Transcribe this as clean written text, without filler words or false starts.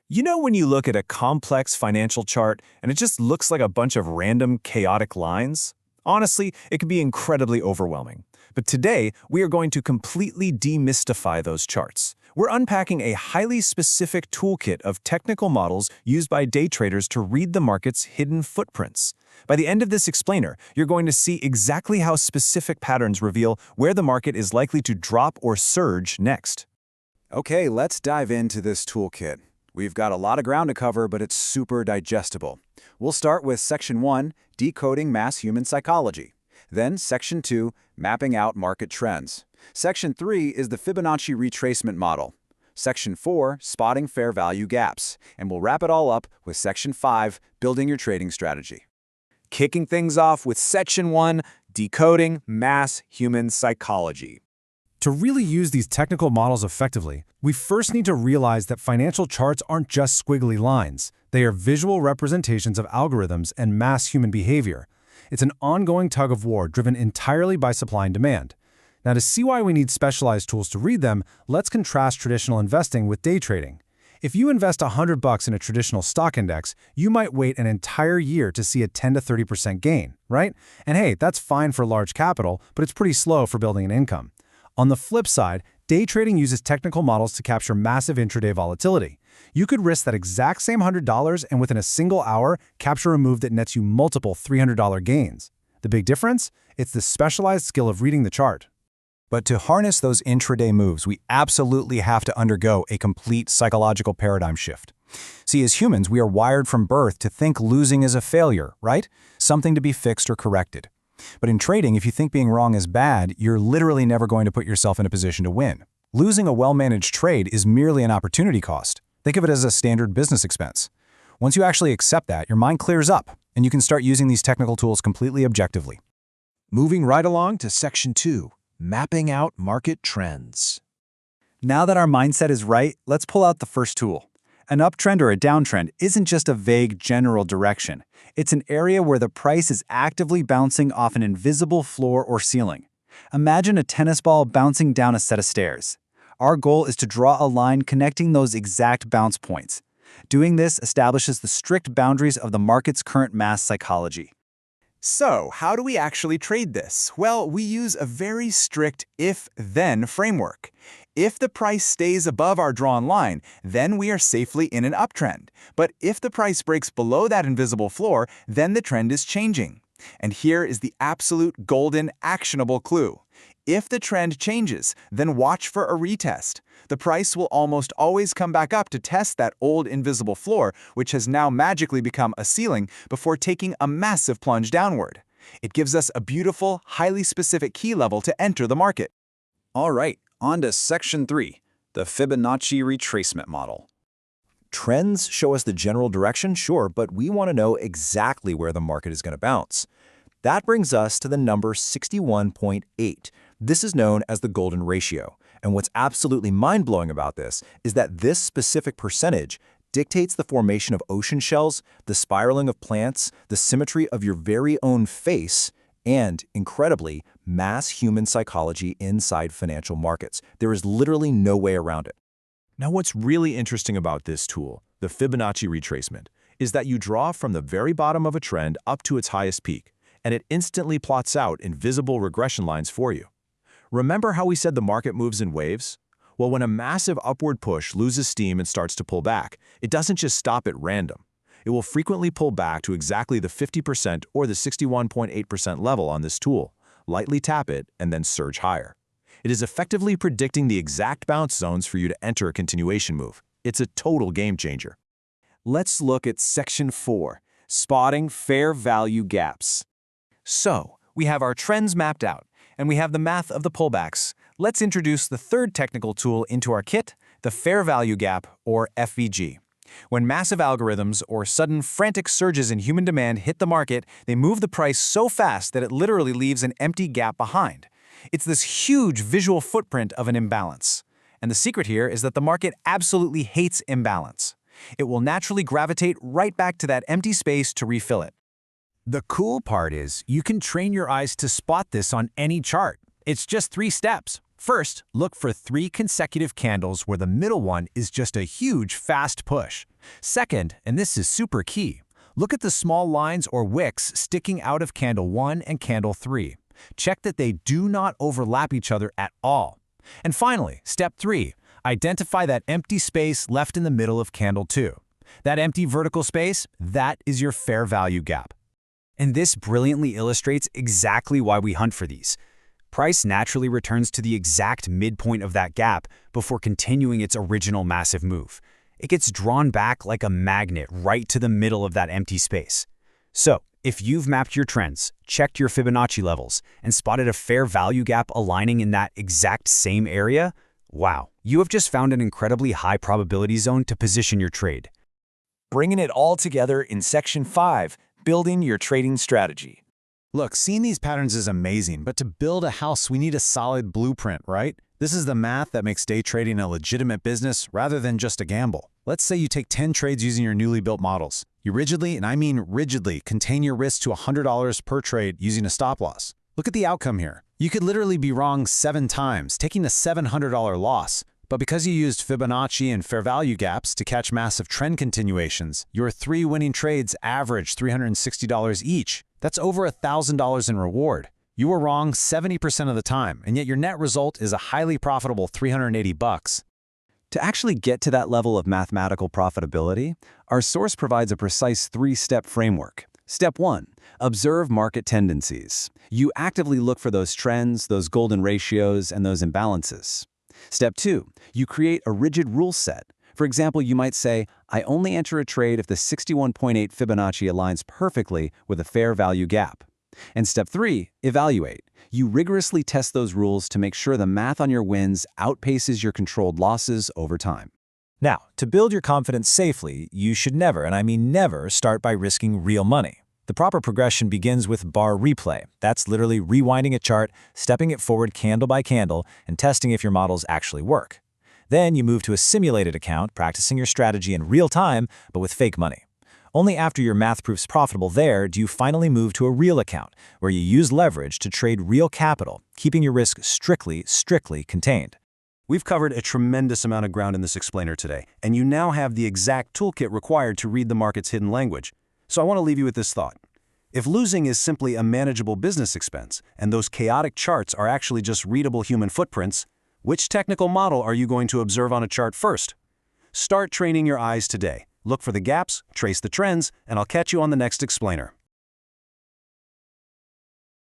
You know when you look at a complex financial chart and it just looks like a bunch of random, chaotic lines? Honestly, it can be incredibly overwhelming. But today, we are going to completely demystify those charts. We're unpacking a highly specific toolkit of technical models used by day traders to read the market's hidden footprints. By the end of this explainer, you're going to see exactly how specific patterns reveal where the market is likely to drop or surge next. Okay, let's dive into this toolkit. We've got a lot of ground to cover, but it's super digestible. We'll start with Section 1, Decoding Mass Human Psychology. Then Section 2, Mapping Out Market Trends. Section 3 is the Fibonacci Retracement Model. Section 4, Spotting Fair Value Gaps. And we'll wrap it all up with Section 5, Building Your Trading Strategy. Kicking things off with Section 1, Decoding Mass Human Psychology. To really use these technical models effectively, we first need to realize that financial charts aren't just squiggly lines. They are visual representations of algorithms and mass human behavior. It's an ongoing tug-of-war driven entirely by supply and demand. Now, to see why we need specialized tools to read them, let's contrast traditional investing with day trading. If you invest $100 in a traditional stock index, you might wait an entire year to see a 10 to 30% gain, right? And hey, that's fine for large capital, but it's pretty slow for building an income. On the flip side, day trading uses technical models to capture massive intraday volatility. You could risk that exact same $100 and within a single hour, capture a move that nets you multiple $300 gains. The big difference? It's the specialized skill of reading the chart. But to harness those intraday moves, we absolutely have to undergo a complete psychological paradigm shift. See, as humans, we are wired from birth to think losing is a failure, right? Something to be fixed or corrected. But in trading, if you think being wrong is bad, you're literally never going to put yourself in a position to win. Losing a well-managed trade is merely an opportunity cost. Think of it as a standard business expense. Once you actually accept that, your mind clears up, and you can start using these technical tools completely objectively. Moving right along to Section 2, Mapping Out Market Trends. Now that our mindset is right, let's pull out the first tool. An uptrend or a downtrend isn't just a vague general direction. It's an area where the price is actively bouncing off an invisible floor or ceiling. Imagine a tennis ball bouncing down a set of stairs. Our goal is to draw a line connecting those exact bounce points. Doing this establishes the strict boundaries of the market's current mass psychology. So, how do we actually trade this? Well, we use a very strict if-then framework. If the price stays above our drawn line, then we are safely in an uptrend. But if the price breaks below that invisible floor, then the trend is changing. And here is the absolute golden actionable clue. If the trend changes, then watch for a retest. The price will almost always come back up to test that old invisible floor, which has now magically become a ceiling, before taking a massive plunge downward. It gives us a beautiful, highly specific key level to enter the market. All right, on to Section 3, the Fibonacci Retracement Model. Trends show us the general direction, sure, but we want to know exactly where the market is going to bounce. That brings us to the number 61.8. This is known as the golden ratio. And what's absolutely mind-blowing about this is that this specific percentage dictates the formation of ocean shells, the spiraling of plants, the symmetry of your very own face, and, incredibly, mass human psychology inside financial markets. There is literally no way around it. Now, what's really interesting about this tool, the Fibonacci retracement, is that you draw from the very bottom of a trend up to its highest peak, and it instantly plots out invisible regression lines for you. Remember how we said the market moves in waves? Well, when a massive upward push loses steam and starts to pull back, it doesn't just stop at random. It will frequently pull back to exactly the 50% or the 61.8% level on this tool, lightly tap it, and then surge higher. It is effectively predicting the exact bounce zones for you to enter a continuation move. It's a total game changer. Let's look at Section 4, Spotting Fair Value Gaps. So, we have our trends mapped out, and we have the math of the pullbacks. Let's introduce the third technical tool into our kit, the Fair Value Gap, or FVG. When massive algorithms or sudden frantic surges in human demand hit the market, they move the price so fast that it literally leaves an empty gap behind. It's this huge visual footprint of an imbalance. And the secret here is that the market absolutely hates imbalance. It will naturally gravitate right back to that empty space to refill it. The cool part is you can train your eyes to spot this on any chart. It's just 3 steps. First, look for 3 consecutive candles where the middle one is just a huge, fast push. Second, and this is super key, look at the small lines or wicks sticking out of candle 1 and candle 3. Check that they do not overlap each other at all. And finally, step 3, identify that empty space left in the middle of candle 2. That empty vertical space, that is your fair value gap. And this brilliantly illustrates exactly why we hunt for these. Price naturally returns to the exact midpoint of that gap before continuing its original massive move. It gets drawn back like a magnet right to the middle of that empty space. So, if you've mapped your trends, checked your Fibonacci levels, and spotted a fair value gap aligning in that exact same area, wow, you have just found an incredibly high probability zone to position your trade. Bringing it all together in Section 5, Building Your Trading Strategy. Look, seeing these patterns is amazing, but to build a house, we need a solid blueprint, right? This is the math that makes day trading a legitimate business rather than just a gamble. Let's say you take 10 trades using your newly built models. You rigidly, and I mean rigidly, contain your risk to $100 per trade using a stop loss. Look at the outcome here. You could literally be wrong 7 times, taking a $700 loss. But because you used Fibonacci and fair value gaps to catch massive trend continuations, your 3 winning trades averaged $360 each. That's over $1,000 in reward. You were wrong 70% of the time, and yet your net result is a highly profitable $380. To actually get to that level of mathematical profitability, our source provides a precise 3-step framework. Step 1. Observe market tendencies. You actively look for those trends, those golden ratios, and those imbalances. Step 2. You create a rigid rule set. For example, you might say, I only enter a trade if the 61.8 Fibonacci aligns perfectly with a fair value gap. And step 3, evaluate. You rigorously test those rules to make sure the math on your wins outpaces your controlled losses over time. Now, to build your confidence safely, you should never, and I mean never, start by risking real money. The proper progression begins with bar replay. That's literally rewinding a chart, stepping it forward candle by candle, and testing if your models actually work. Then you move to a simulated account, practicing your strategy in real time, but with fake money. Only after your math proves profitable there do you finally move to a real account, where you use leverage to trade real capital, keeping your risk strictly contained. We've covered a tremendous amount of ground in this explainer today, and you now have the exact toolkit required to read the market's hidden language. So I want to leave you with this thought. If losing is simply a manageable business expense, and those chaotic charts are actually just readable human footprints, which technical model are you going to observe on a chart first? Start training your eyes today. Look for the gaps, trace the trends, and I'll catch you on the next explainer.